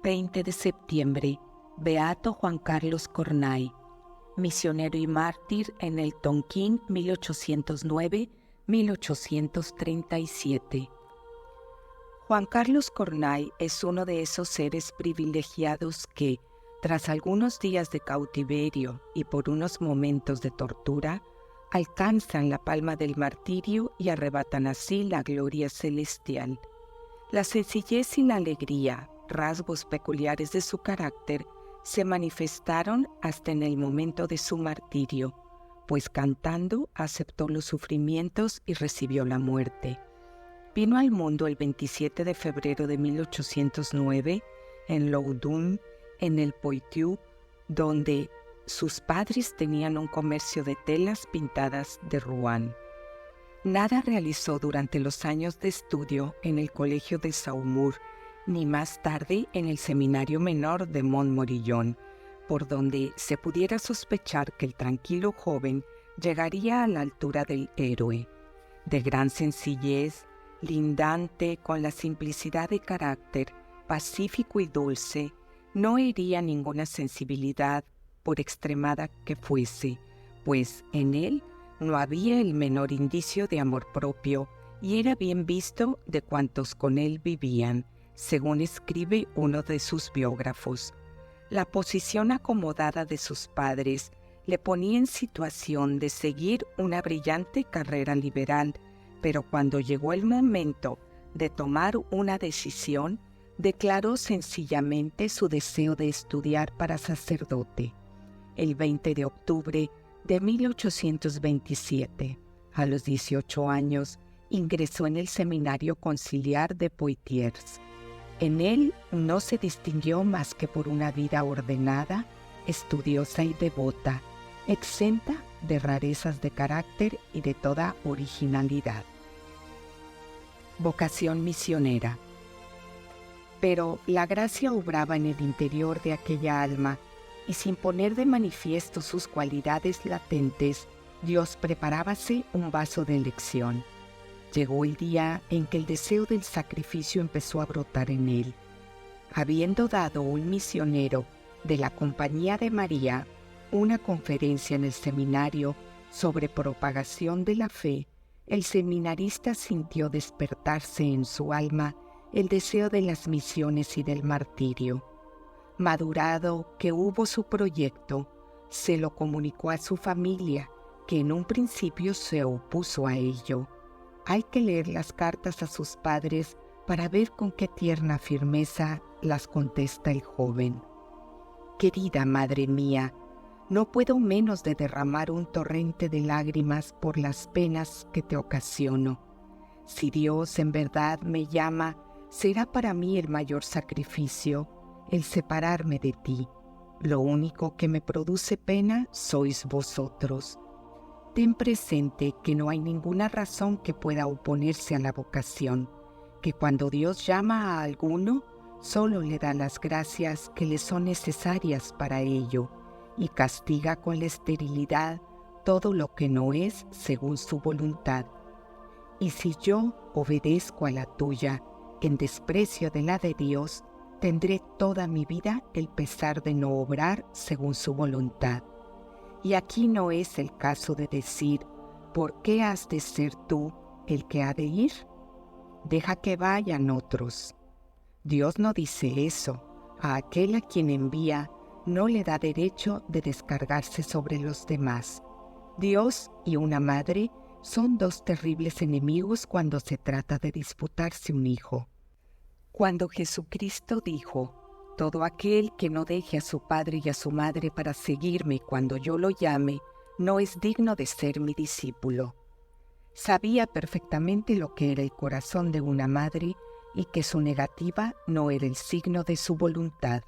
20 de septiembre, Beato Juan Carlos Cornay, misionero y mártir en el Tonquín 1809-1837. Juan Carlos Cornay es uno de esos seres privilegiados que, tras algunos días de cautiverio y por unos momentos de tortura, alcanzan la palma del martirio y arrebatan así la gloria celestial. La sencillez y la alegría, rasgos peculiares de su carácter, se manifestaron hasta en el momento de su martirio, pues cantando aceptó los sufrimientos y recibió la muerte. Vino al mundo el 27 de febrero de 1809 en Loudun, en el Poitou, donde sus padres tenían un comercio de telas pintadas de Rouen. Nada realizó durante los años de estudio en el Colegio de Saumur, ni más tarde en el Seminario Menor de Montmorillon, por donde se pudiera sospechar que el tranquilo joven llegaría a la altura del héroe. De gran sencillez, lindante con la simplicidad de carácter, pacífico y dulce, no hería ninguna sensibilidad, por extremada que fuese, pues en él no había el menor indicio de amor propio y era bien visto de cuantos con él vivían, según escribe uno de sus biógrafos. La posición acomodada de sus padres le ponía en situación de seguir una brillante carrera liberal, pero cuando llegó el momento de tomar una decisión, declaró sencillamente su deseo de estudiar para sacerdote. El 20 de octubre de 1827, a los 18 años, ingresó en el Seminario Conciliar de Poitiers. En él no se distinguió más que por una vida ordenada, estudiosa y devota, exenta de rarezas de carácter y de toda originalidad. Vocación misionera. Pero la gracia obraba en el interior de aquella alma, y sin poner de manifiesto sus cualidades latentes, Dios preparábase un vaso de elección. Llegó el día en que el deseo del sacrificio empezó a brotar en él. Habiendo dado un misionero de la Compañía de María una conferencia en el seminario sobre propagación de la fe, el seminarista sintió despertarse en su alma el deseo de las misiones y del martirio. Madurado que hubo su proyecto, se lo comunicó a su familia, que en un principio se opuso a ello. Hay que leer las cartas a sus padres para ver con qué tierna firmeza las contesta el joven. Querida madre mía, no puedo menos de derramar un torrente de lágrimas por las penas que te ocasiono. Si Dios en verdad me llama, será para mí el mayor sacrificio el separarme de ti. Lo único que me produce pena sois vosotros. Ten presente que no hay ninguna razón que pueda oponerse a la vocación, que cuando Dios llama a alguno, solo le da las gracias que le son necesarias para ello, y castiga con la esterilidad todo lo que no es según su voluntad. Y si yo obedezco a la tuya, en desprecio de la de Dios, tendré toda mi vida el pesar de no obrar según su voluntad. Y aquí no es el caso de decir, ¿por qué has de ser tú el que ha de ir? Deja que vayan otros. Dios no dice eso. A aquel a quien envía no le da derecho de descargarse sobre los demás. Dios y una madre son dos terribles enemigos cuando se trata de disputarse un hijo. Cuando Jesucristo dijo, todo aquel que no deje a su padre y a su madre para seguirme cuando yo lo llame, no es digno de ser mi discípulo. Sabía perfectamente lo que era el corazón de una madre y que su negativa no era el signo de su voluntad.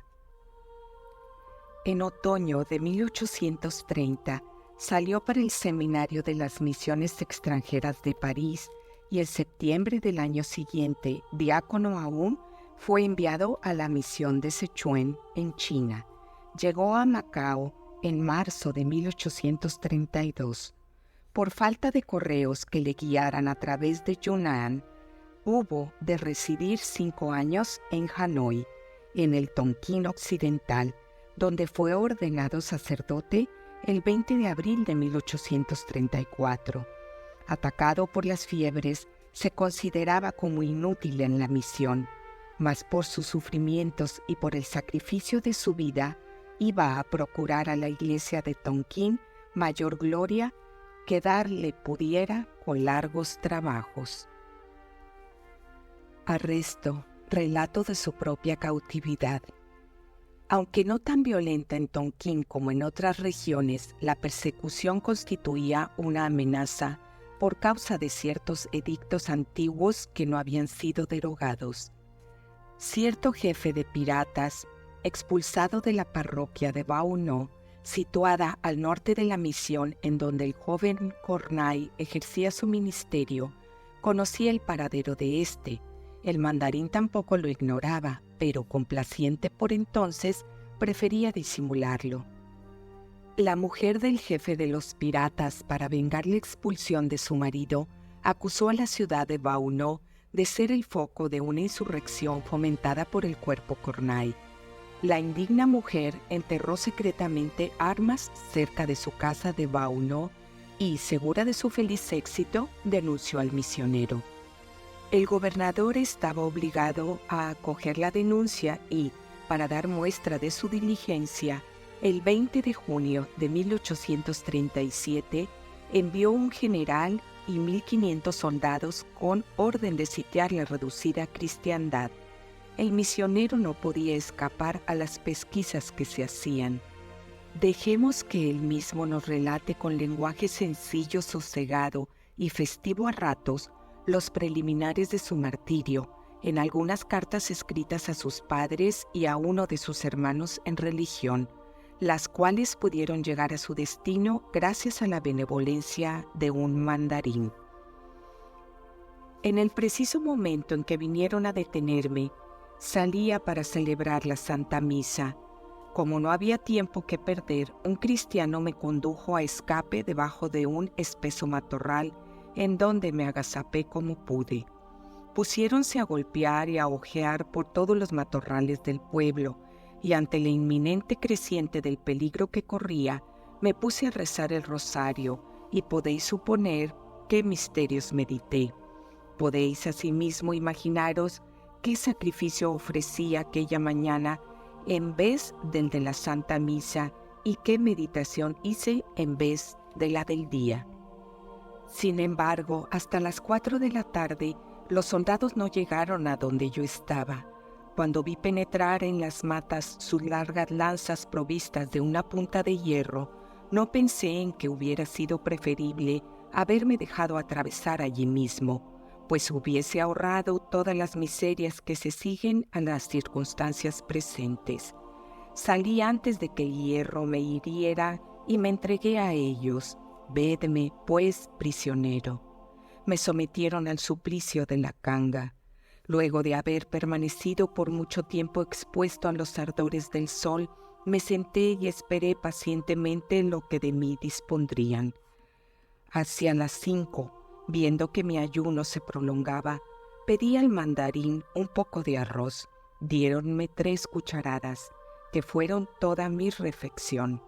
En otoño de 1830 salió para el Seminario de las Misiones Extranjeras de París y en septiembre del año siguiente, diácono aún, fue enviado a la misión de Sichuan, en China. Llegó a Macao en marzo de 1832. Por falta de correos que le guiaran a través de Yunnan, hubo de residir 5 años en Hanoi en el Tonquín Occidental, donde fue ordenado sacerdote el 20 de abril de 1834. Atacado por las fiebres, se consideraba como inútil en la misión, mas por sus sufrimientos y por el sacrificio de su vida, iba a procurar a la iglesia de Tonquín mayor gloria que darle pudiera con largos trabajos. Arresto, relato de su propia cautividad. Aunque no tan violenta en Tonquín como en otras regiones, la persecución constituía una amenaza por causa de ciertos edictos antiguos que no habían sido derogados. Cierto jefe de piratas, expulsado de la parroquia de Bauno, situada al norte de la misión en donde el joven Cornay ejercía su ministerio, conocía el paradero de éste. El mandarín tampoco lo ignoraba, pero complaciente por entonces, prefería disimularlo. La mujer del jefe de los piratas, para vengar la expulsión de su marido, acusó a la ciudad de Bauno de ser el foco de una insurrección fomentada por el cuerpo Cornay. La indigna mujer enterró secretamente armas cerca de su casa de Bauno y, segura de su feliz éxito, denunció al misionero. El gobernador estaba obligado a acoger la denuncia y, para dar muestra de su diligencia, el 20 de junio de 1837 envió un general y 1,500 soldados con orden de sitiar la reducida cristiandad. El misionero no podía escapar a las pesquisas que se hacían. Dejemos que él mismo nos relate con lenguaje sencillo, sosegado y festivo a ratos los preliminares de su martirio, en algunas cartas escritas a sus padres y a uno de sus hermanos en religión, las cuales pudieron llegar a su destino gracias a la benevolencia de un mandarín. En el preciso momento en que vinieron a detenerme, salía para celebrar la Santa Misa. Como no había tiempo que perder, un cristiano me condujo a escape debajo de un espeso matorral, en donde me agazapé como pude. Pusiéronse a golpear y a ojear por todos los matorrales del pueblo, y ante la inminente creciente del peligro que corría, me puse a rezar el rosario, y podéis suponer qué misterios medité. Podéis asimismo imaginaros qué sacrificio ofrecí aquella mañana en vez del de la Santa Misa y qué meditación hice en vez de la del día. Sin embargo, hasta las 4 de la tarde, los soldados no llegaron a donde yo estaba. Cuando vi penetrar en las matas sus largas lanzas provistas de una punta de hierro, no pensé en que hubiera sido preferible haberme dejado atravesar allí mismo, pues hubiese ahorrado todas las miserias que se siguen a las circunstancias presentes. Salí antes de que el hierro me hiriera y me entregué a ellos. Vedme, pues, prisionero. Me sometieron al suplicio de la canga. Luego de haber permanecido por mucho tiempo expuesto a los ardores del sol, me senté y esperé pacientemente lo que de mí dispondrían. Hacia las 5, viendo que mi ayuno se prolongaba, pedí al mandarín un poco de arroz. Diéronme 3 cucharadas, que fueron toda mi refección.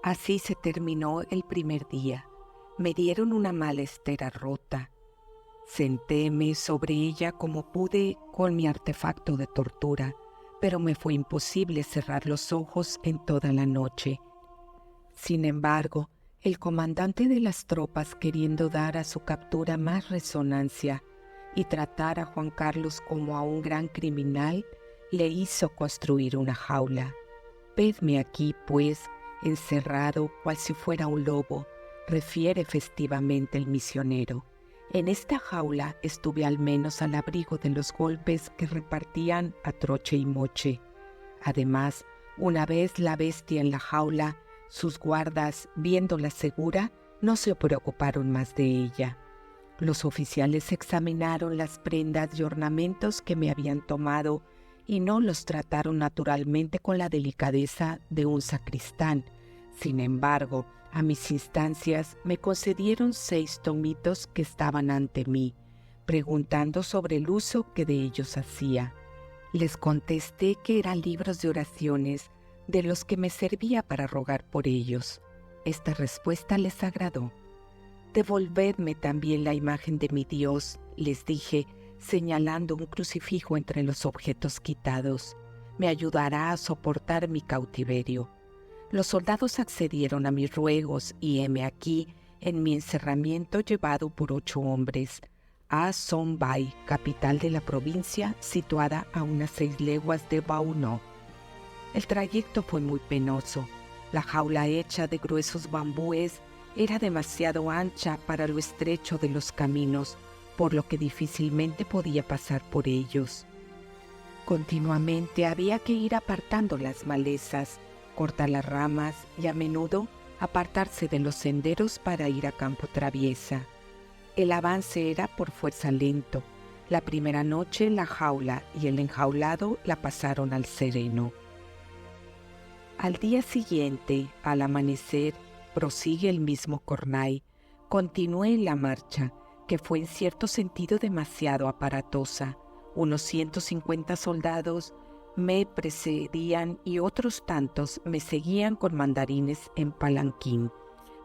Así se terminó el primer día. Me dieron una mala estera rota. Sentéme sobre ella como pude con mi artefacto de tortura, pero me fue imposible cerrar los ojos en toda la noche. Sin embargo, el comandante de las tropas, queriendo dar a su captura más resonancia y tratar a Juan Carlos como a un gran criminal, le hizo construir una jaula. Vedme aquí, pues, encerrado cual si fuera un lobo, refiere festivamente el misionero. En esta jaula estuve al menos al abrigo de los golpes que repartían a troche y moche. Además, una vez la bestia en la jaula, sus guardas, viéndola segura, no se preocuparon más de ella. Los oficiales examinaron las prendas y ornamentos que me habían tomado y no los trataron naturalmente con la delicadeza de un sacristán. Sin embargo, a mis instancias me concedieron 6 tomitos que estaban ante mí, preguntando sobre el uso que de ellos hacía. Les contesté que eran libros de oraciones de los que me servía para rogar por ellos. Esta respuesta les agradó. «Devolvedme también la imagen de mi Dios», les dije, señalando un crucifijo entre los objetos quitados. «Me ayudará a soportar mi cautiverio». Los soldados accedieron a mis ruegos y heme aquí, en mi encerramiento llevado por 8 hombres, a Son Bai, capital de la provincia, situada a unas 6 leguas de Bauno. El trayecto fue muy penoso. La jaula hecha de gruesos bambúes era demasiado ancha para lo estrecho de los caminos, por lo que difícilmente podía pasar por ellos. Continuamente había que ir apartando las malezas, cortar las ramas y a menudo apartarse de los senderos para ir a campo traviesa. El avance era por fuerza lento. La primera noche la jaula y el enjaulado la pasaron al sereno. Al día siguiente, al amanecer, prosigue el mismo Cornay. Continué la marcha, que fue en cierto sentido demasiado aparatosa. Unos 150 soldados me precedían y otros tantos me seguían con mandarines en palanquín.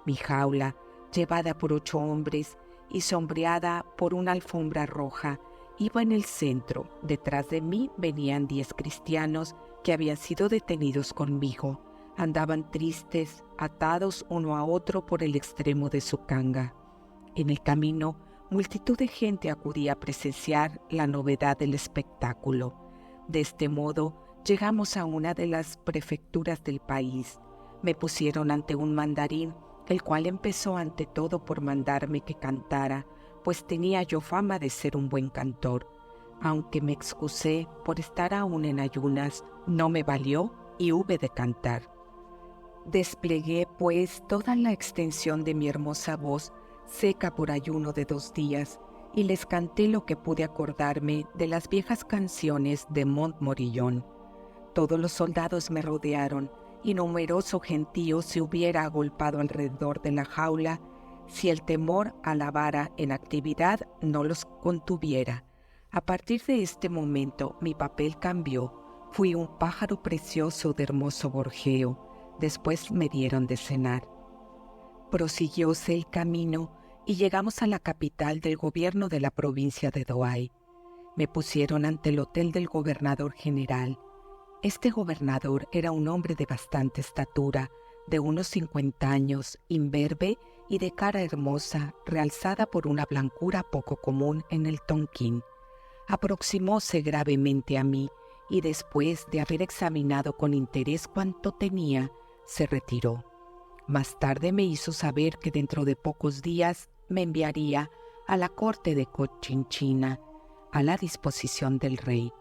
Mi jaula, llevada por 8 hombres y sombreada por una alfombra roja, iba en el centro. Detrás de mí venían 10 cristianos que habían sido detenidos conmigo. Andaban tristes, atados uno a otro por el extremo de su canga. En el camino, multitud de gente acudía a presenciar la novedad del espectáculo. De este modo, llegamos a una de las prefecturas del país. Me pusieron ante un mandarín, el cual empezó ante todo por mandarme que cantara, pues tenía yo fama de ser un buen cantor. Aunque me excusé por estar aún en ayunas, no me valió y hube de cantar. Desplegué, pues, toda la extensión de mi hermosa voz, seca por ayuno de 2 días, y les canté lo que pude acordarme de las viejas canciones de Montmorillon. Todos los soldados me rodearon, y numeroso gentío se hubiera agolpado alrededor de la jaula si el temor a la vara en actividad no los contuviera. A partir de este momento mi papel cambió. Fui un pájaro precioso de hermoso gorjeo. Después me dieron de cenar. Prosiguióse el camino y llegamos a la capital del gobierno de la provincia de Douai. Me pusieron ante el hotel del gobernador general. Este gobernador era un hombre de bastante estatura, de unos 50 años, imberbe y de cara hermosa, realzada por una blancura poco común en el Tonquín. Aproximóse gravemente a mí y después de haber examinado con interés cuánto tenía, se retiró. Más tarde me hizo saber que dentro de pocos días me enviaría a la corte de Cochinchina, a la disposición del rey.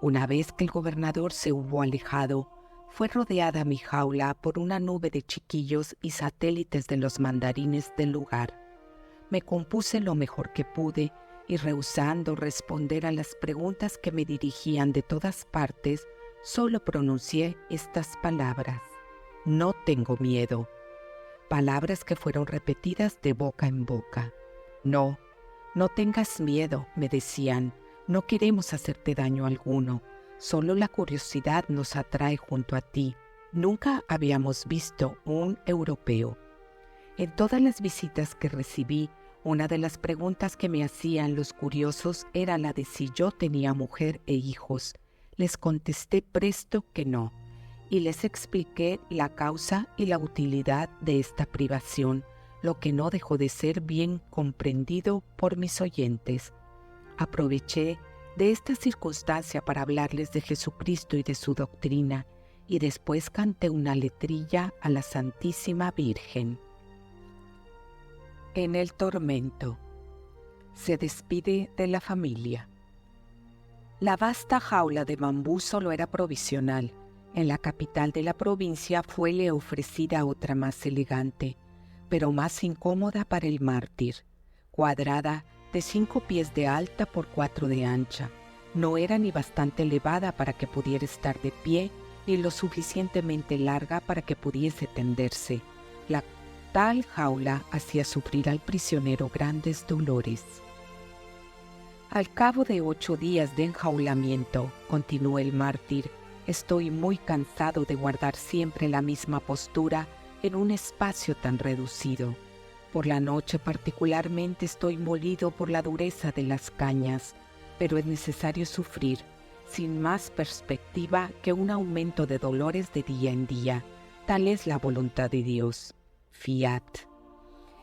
Una vez que el gobernador se hubo alejado, fue rodeada mi jaula por una nube de chiquillos y satélites de los mandarines del lugar. Me compuse lo mejor que pude y, rehusando responder a las preguntas que me dirigían de todas partes, solo pronuncié estas palabras: «No tengo miedo». Palabras que fueron repetidas de boca en boca. «No, no tengas miedo», me decían. «No queremos hacerte daño alguno. Solo la curiosidad nos atrae junto a ti. Nunca habíamos visto un europeo». En todas las visitas que recibí, una de las preguntas que me hacían los curiosos era la de si yo tenía mujer e hijos. Les contesté presto que no, y les expliqué la causa y la utilidad de esta privación, lo que no dejó de ser bien comprendido por mis oyentes. Aproveché de esta circunstancia para hablarles de Jesucristo y de su doctrina, y después canté una letrilla a la Santísima Virgen. En el tormento. Se despide de la familia. La vasta jaula de bambú solo era provisional. En la capital de la provincia fuele ofrecida otra más elegante, pero más incómoda para el mártir, cuadrada, de 5 pies de alta por 4 de ancha. No era ni bastante elevada para que pudiera estar de pie, ni lo suficientemente larga para que pudiese tenderse. La tal jaula hacía sufrir al prisionero grandes dolores. Al cabo de 8 días de enjaulamiento, continuó el mártir, estoy muy cansado de guardar siempre la misma postura en un espacio tan reducido. Por la noche particularmente estoy molido por la dureza de las cañas, pero es necesario sufrir, sin más perspectiva que un aumento de dolores de día en día. Tal es la voluntad de Dios. Fiat.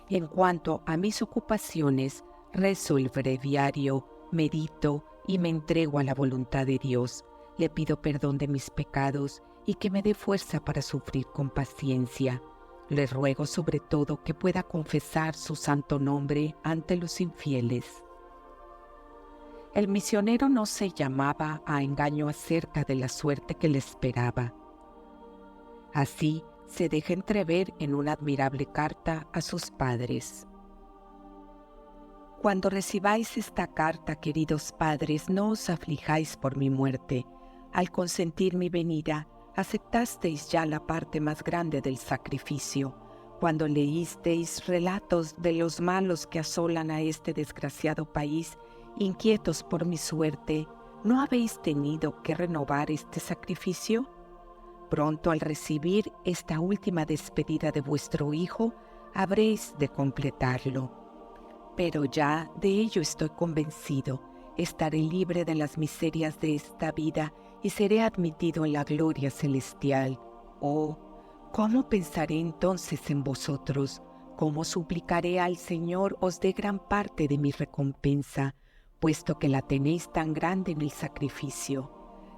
En cuanto a mis ocupaciones, rezo el breviario, medito y me entrego a la voluntad de Dios. Le pido perdón de mis pecados y que me dé fuerza para sufrir con paciencia. Le ruego sobre todo que pueda confesar su santo nombre ante los infieles. El misionero no se llamaba a engaño acerca de la suerte que le esperaba. Así se deja entrever en una admirable carta a sus padres. Cuando recibáis esta carta, queridos padres, no os aflijáis por mi muerte. Al consentir mi venida, aceptasteis ya la parte más grande del sacrificio. Cuando leísteis relatos de los malos que asolan a este desgraciado país, inquietos por mi suerte, ¿no habéis tenido que renovar este sacrificio? Pronto al recibir esta última despedida de vuestro hijo, habréis de completarlo. Pero ya de ello estoy convencido, estaré libre de las miserias de esta vida y seré admitido en la gloria celestial. Oh, ¿cómo pensaré entonces en vosotros? ¿Cómo suplicaré al Señor os dé gran parte de mi recompensa, puesto que la tenéis tan grande en el sacrificio?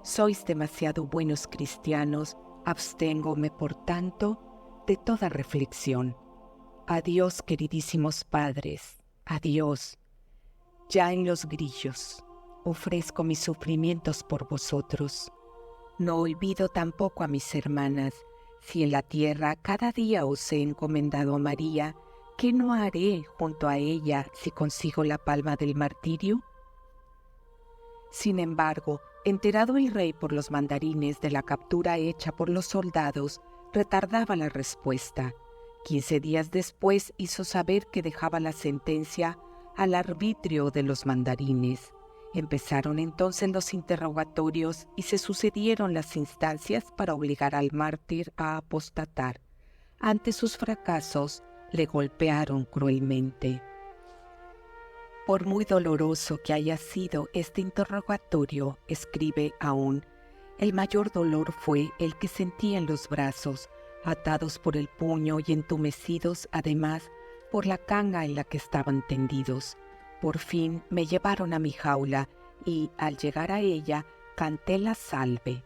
Sois demasiado buenos cristianos, absténgome por tanto de toda reflexión. Adiós, queridísimos padres, adiós. Ya en los grillos, ofrezco mis sufrimientos por vosotros. No olvido tampoco a mis hermanas. Si en la tierra cada día os he encomendado a María, ¿qué no haré junto a ella si consigo la palma del martirio? Sin embargo, enterado el rey por los mandarines de la captura hecha por los soldados, retardaba la respuesta. 15 días después hizo saber que dejaba la sentencia al arbitrio de los mandarines. Empezaron entonces los interrogatorios y se sucedieron las instancias para obligar al mártir a apostatar. Ante sus fracasos, le golpearon cruelmente. Por muy doloroso que haya sido este interrogatorio, escribe aún, el mayor dolor fue el que sentí en los brazos, atados por el puño y entumecidos además por la canga en la que estaban tendidos. Por fin me llevaron a mi jaula y, al llegar a ella, canté la salve.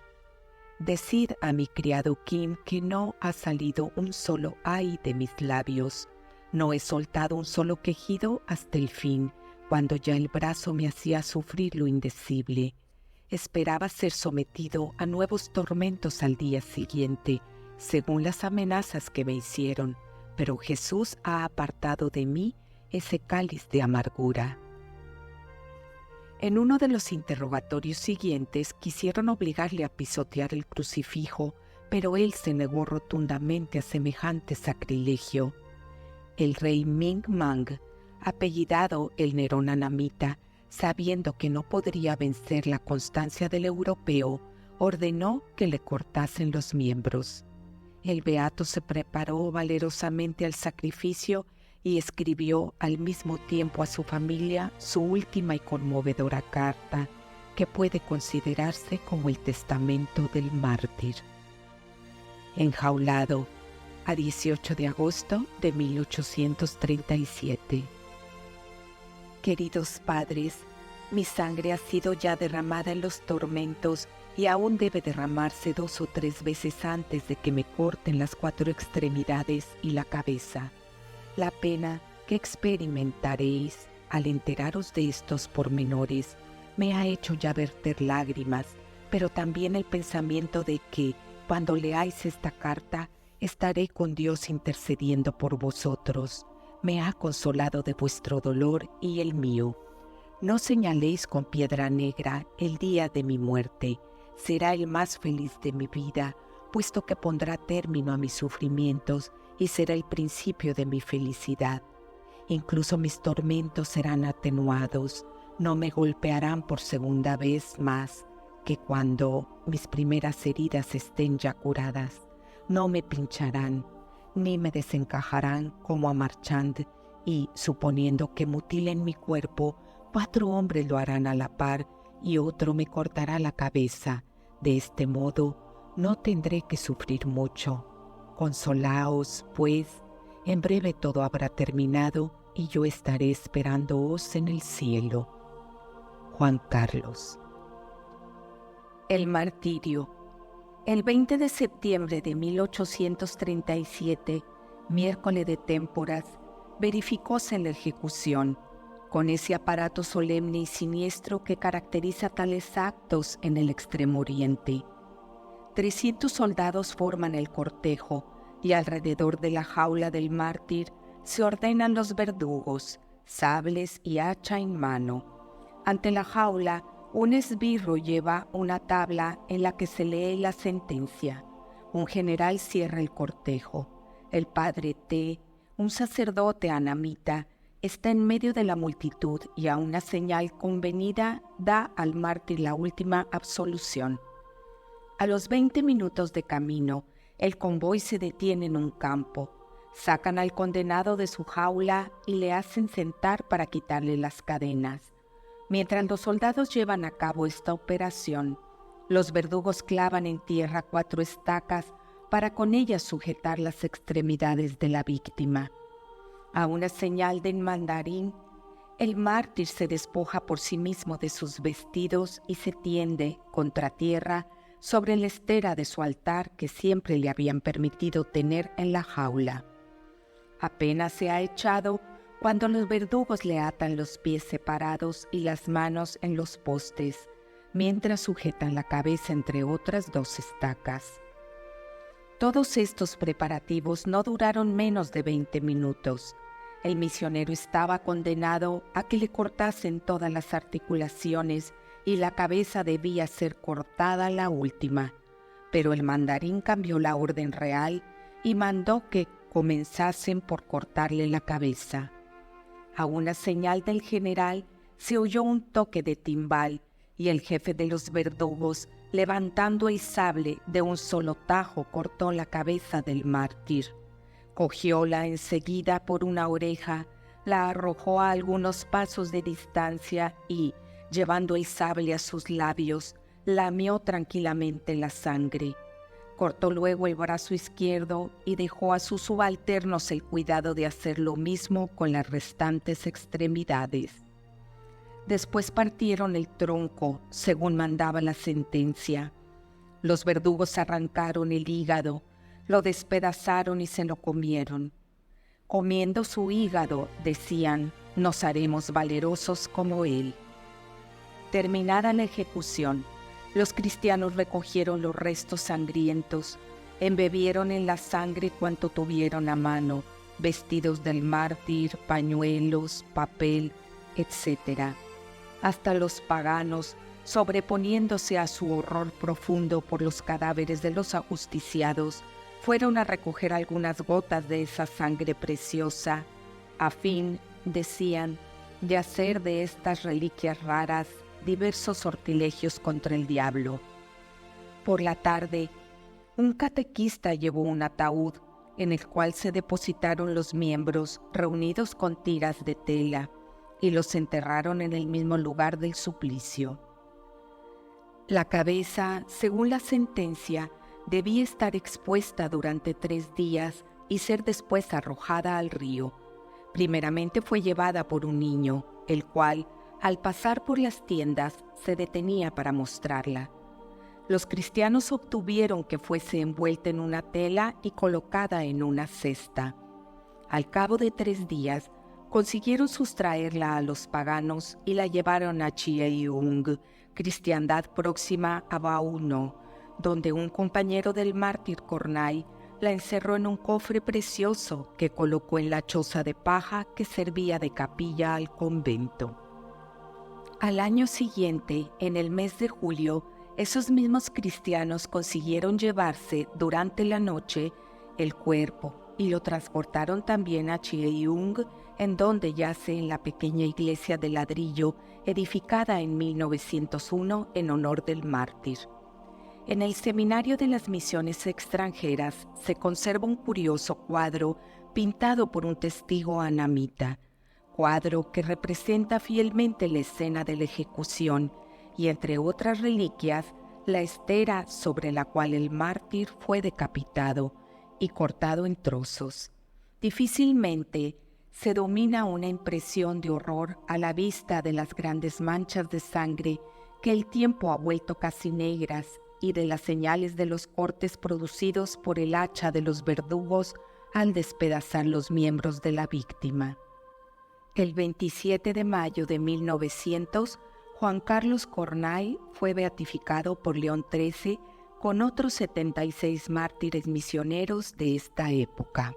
Decid a mi criado Kim que no ha salido un solo ay de mis labios. No he soltado un solo quejido hasta el fin, cuando ya el brazo me hacía sufrir lo indecible. Esperaba ser sometido a nuevos tormentos al día siguiente, según las amenazas que me hicieron, pero Jesús ha apartado de mí ese cáliz de amargura. En uno de los interrogatorios siguientes quisieron obligarle a pisotear el crucifijo, pero él se negó rotundamente a semejante sacrilegio. El rey Ming Mang, apellidado el Nerón Anamita, sabiendo que no podría vencer la constancia del europeo, ordenó que le cortasen los miembros. El beato se preparó valerosamente al sacrificio y escribió al mismo tiempo a su familia su última y conmovedora carta, que puede considerarse como el testamento del mártir. Enjaulado, a 18 de agosto de 1837. Queridos padres, mi sangre ha sido ya derramada en los tormentos y aún debe derramarse 2 o 3 veces antes de que me corten las 4 extremidades y la cabeza. La pena que experimentaréis al enteraros de estos pormenores me ha hecho ya verter lágrimas, pero también el pensamiento de que, cuando leáis esta carta, estaré con Dios intercediendo por vosotros. Me ha consolado de vuestro dolor y el mío. No señaléis con piedra negra el día de mi muerte. Será el más feliz de mi vida, puesto que pondrá término a mis sufrimientos y será el principio de mi felicidad. Incluso mis tormentos serán atenuados, No me golpearán por segunda vez más que cuando mis primeras heridas estén ya curadas. No me pincharán, ni me desencajarán como a Marchand, y, suponiendo que mutilen mi cuerpo, 4 hombres lo harán a la par, y otro me cortará la cabeza. De este modo, no tendré que sufrir mucho. Consolaos, pues, en breve todo habrá terminado, y yo estaré esperándoos en el cielo. Juan Carlos. El martirio. El 20 de septiembre de 1837, miércoles de Témporas, verificóse la ejecución, con ese aparato solemne y siniestro que caracteriza tales actos en el Extremo Oriente. 300 soldados forman el cortejo, y alrededor de la jaula del mártir se ordenan los verdugos, sables y hacha en mano. Ante la jaula, un esbirro lleva una tabla en la que se lee la sentencia. Un general cierra el cortejo. El padre T, un sacerdote anamita, está en medio de la multitud y a una señal convenida da al mártir la última absolución. A los 20 minutos de camino, el convoy se detiene en un campo. Sacan al condenado de su jaula y le hacen sentar para quitarle las cadenas. Mientras los soldados llevan a cabo esta operación, los verdugos clavan en tierra 4 estacas para con ellas sujetar las extremidades de la víctima. A una señal del mandarín, el mártir se despoja por sí mismo de sus vestidos y se tiende, contra tierra, sobre la estera de su altar que siempre le habían permitido tener en la jaula. Apenas se ha echado cuando los verdugos le atan los pies separados y las manos en los postes, mientras sujetan la cabeza entre otras 2 estacas. Todos estos preparativos no duraron menos de 20 minutos. El misionero estaba condenado a que le cortasen todas las articulaciones y la cabeza debía ser cortada la última, pero el mandarín cambió la orden real y mandó que comenzasen por cortarle la cabeza. A una señal del general se oyó un toque de timbal y el jefe de los verdugos, levantando el sable de un solo tajo, cortó la cabeza del mártir. Cogióla enseguida por una oreja, la arrojó a algunos pasos de distancia y, llevando el sable a sus labios, lamió tranquilamente la sangre. Cortó luego el brazo izquierdo y dejó a sus subalternos el cuidado de hacer lo mismo con las restantes extremidades. Después partieron el tronco, según mandaba la sentencia. Los verdugos arrancaron el hígado, lo despedazaron y se lo comieron. Comiendo su hígado, decían, nos haremos valerosos como él. Terminada la ejecución, los cristianos recogieron los restos sangrientos, embebieron en la sangre cuanto tuvieron a mano, vestidos del mártir, pañuelos, papel, etc. Hasta los paganos, sobreponiéndose a su horror profundo por los cadáveres de los ajusticiados, fueron a recoger algunas gotas de esa sangre preciosa, a fin, decían, de hacer de estas reliquias raras diversos sortilegios contra el diablo. Por la tarde, un catequista llevó un ataúd en el cual se depositaron los miembros reunidos con tiras de tela y los enterraron en el mismo lugar del suplicio. La cabeza, según la sentencia, debía estar expuesta durante 3 días y ser después arrojada al río. Primeramente fue llevada por un niño, el cual, al pasar por las tiendas, se detenía para mostrarla. Los cristianos obtuvieron que fuese envuelta en una tela y colocada en una cesta. Al cabo de 3 días, consiguieron sustraerla a los paganos y la llevaron a Chieung, cristiandad próxima a Bauno, donde un compañero del mártir Cornay la encerró en un cofre precioso que colocó en la choza de paja que servía de capilla al convento. Al año siguiente, en el mes de julio, esos mismos cristianos consiguieron llevarse durante la noche el cuerpo, y lo transportaron también a Cheung, en donde yace en la pequeña iglesia de ladrillo edificada en 1901 en honor del mártir. En el Seminario de las Misiones Extranjeras se conserva un curioso cuadro pintado por un testigo anamita, cuadro que representa fielmente la escena de la ejecución y, entre otras reliquias, la estera sobre la cual el mártir fue decapitado y cortado en trozos. Difícilmente se domina una impresión de horror a la vista de las grandes manchas de sangre que el tiempo ha vuelto casi negras y de las señales de los cortes producidos por el hacha de los verdugos al despedazar los miembros de la víctima. El 27 de mayo de 1900, Juan Carlos Cornay fue beatificado por León XIII con otros 76 mártires misioneros de esta época.